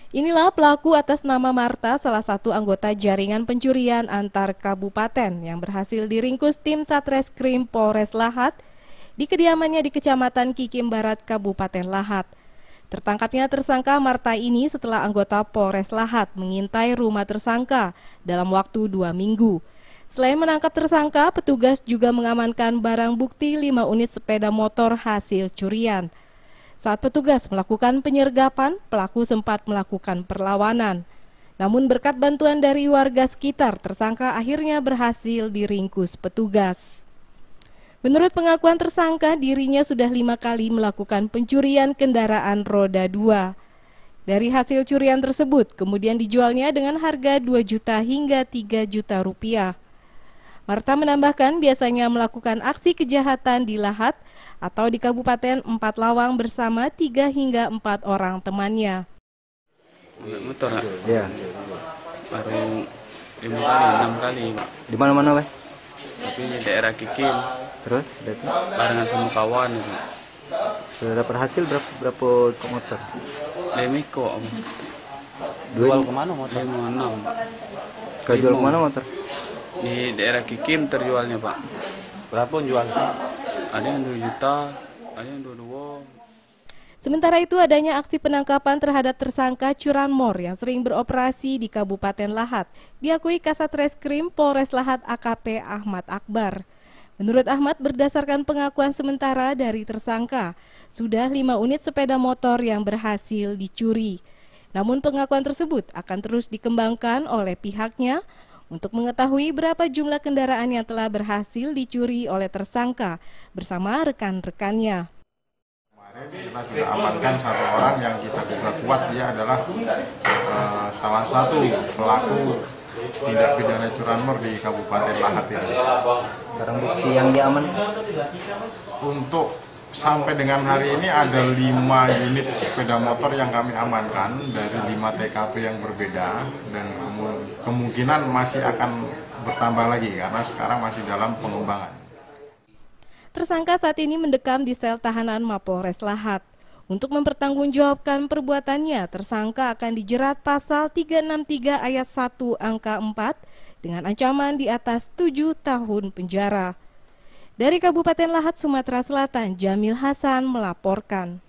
Inilah pelaku atas nama Marta, salah satu anggota jaringan pencurian antar kabupaten yang berhasil diringkus tim Satreskrim Polres Lahat di kediamannya di Kecamatan Kikim Barat, Kabupaten Lahat. Tertangkapnya tersangka Marta ini setelah anggota Polres Lahat mengintai rumah tersangka dalam waktu 2 minggu. Selain menangkap tersangka, petugas juga mengamankan barang bukti 5 unit sepeda motor hasil curian. Saat petugas melakukan penyergapan, pelaku sempat melakukan perlawanan. Namun berkat bantuan dari warga sekitar, tersangka akhirnya berhasil diringkus petugas. Menurut pengakuan tersangka, dirinya sudah 5 kali melakukan pencurian kendaraan roda 2. Dari hasil curian tersebut, kemudian dijualnya dengan harga 2 juta hingga 3 juta rupiah. Marta menambahkan biasanya melakukan aksi kejahatan di Lahat atau di Kabupaten 4 Lawang bersama 3 hingga 4 orang temannya. Motor, Iya. baru 5 kali, 6 kali, Pak. Di mana-mana, Weh? Tapi di daerah Kikim, Terus berarti barengan sama kawan itu. sudah dapat hasil berapa motor? Lemiko, Jual kemana motor? 56, Pak. Jual kemana motor? Di daerah Kikim terjualnya, Pak. Berapa jual? Ada yang 2 juta, ada yang 22. Sementara itu adanya aksi penangkapan terhadap tersangka curanmor yang sering beroperasi di Kabupaten Lahat, diakui Kasat Reskrim Polres Lahat AKP Ahmad Akbar. Menurut Ahmad, berdasarkan pengakuan sementara dari tersangka, sudah 5 unit sepeda motor yang berhasil dicuri. Namun pengakuan tersebut akan terus dikembangkan oleh pihaknya untuk mengetahui berapa jumlah kendaraan yang telah berhasil dicuri oleh tersangka bersama rekan-rekannya. Kemarin kita sudah amankan 1 orang yang kita duga kuat dia adalah salah satu pelaku tindak pidana curanmor di Kabupaten Lahat ini. Barang bukti yang diamankan Untuk sampai dengan hari ini ada 5 unit sepeda motor yang kami amankan dari 5 TKP yang berbeda dan kemungkinan masih akan bertambah lagi karena sekarang masih dalam pengembangan. Tersangka saat ini mendekam di sel tahanan Mapolres Lahat. Untuk mempertanggungjawabkan perbuatannya, tersangka akan dijerat pasal 363 ayat 1 angka 4 dengan ancaman di atas 7 tahun penjara. Dari Kabupaten Lahat, Sumatera Selatan, Jamil Hasan melaporkan.